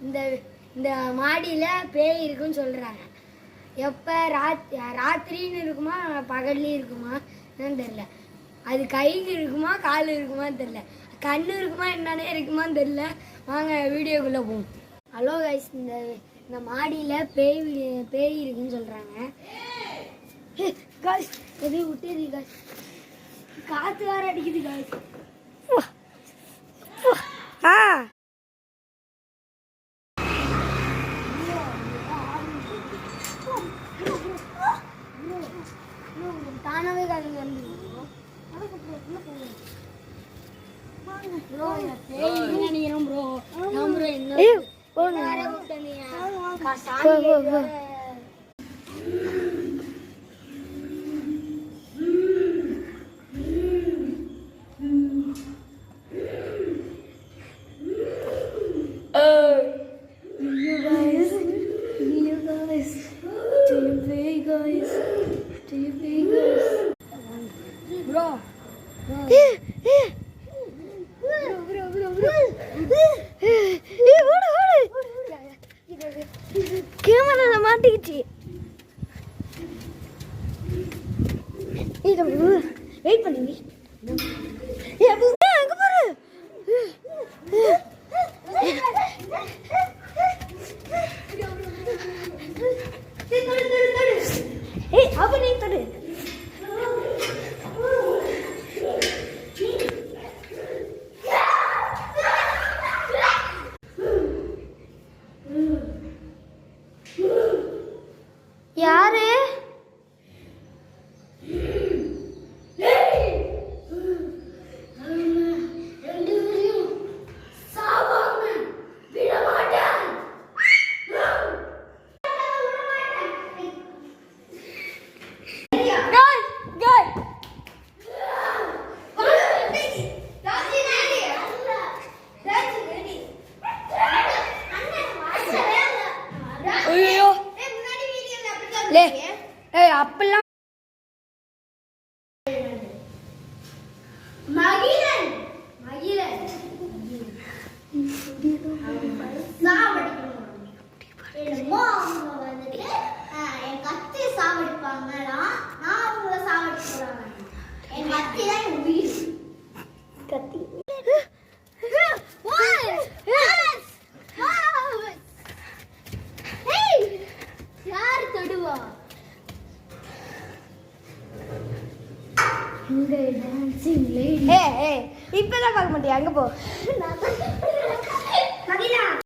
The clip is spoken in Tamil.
இந்த இந்த மாடியில் பேய் இருக்குன்னு சொல்கிறாங்க. எப்போ ராத்திரின்னு இருக்குமா பகல்லையும் இருக்குமா என்னன்னு தெரில. அது கைக்கு இருக்குமா கால் இருக்குமான்னு தெரில. கண்ணு இருக்குமா என்னன்னே இருக்குமான்னு தெரில. வாங்க வீடியோக்குள்ளே போவோம். ஹலோ கைஸ், இந்த மாடியில் பேய் இருக்குன்னு சொல்கிறாங்க. காய்ஸ் எதையும் விட்டுது காய்ஸ், காற்று வேற அடிக்குது காய்ஸ். தானாவே காது வந்து ப்ரோ நினைக்கிறோம் ப்ரோ. ப்ரோ என்ன கேமரா மாட்டிக்கிச்சு. வெயிட் பண்ணுங்க. அங்க பாரு. அப்ப நீ தடு. யாரு? அப்பெல்லாம் என் கத்தி சாவடிப்பாங்கன்னா நான் அவங்கள சாவடிக்க போறாங்க. என் கத்தி தான் என் வீடு. கத்தி யாரு தொடுவா? இப்பதான் பார்க்க மாட்டியா? அங்க போ.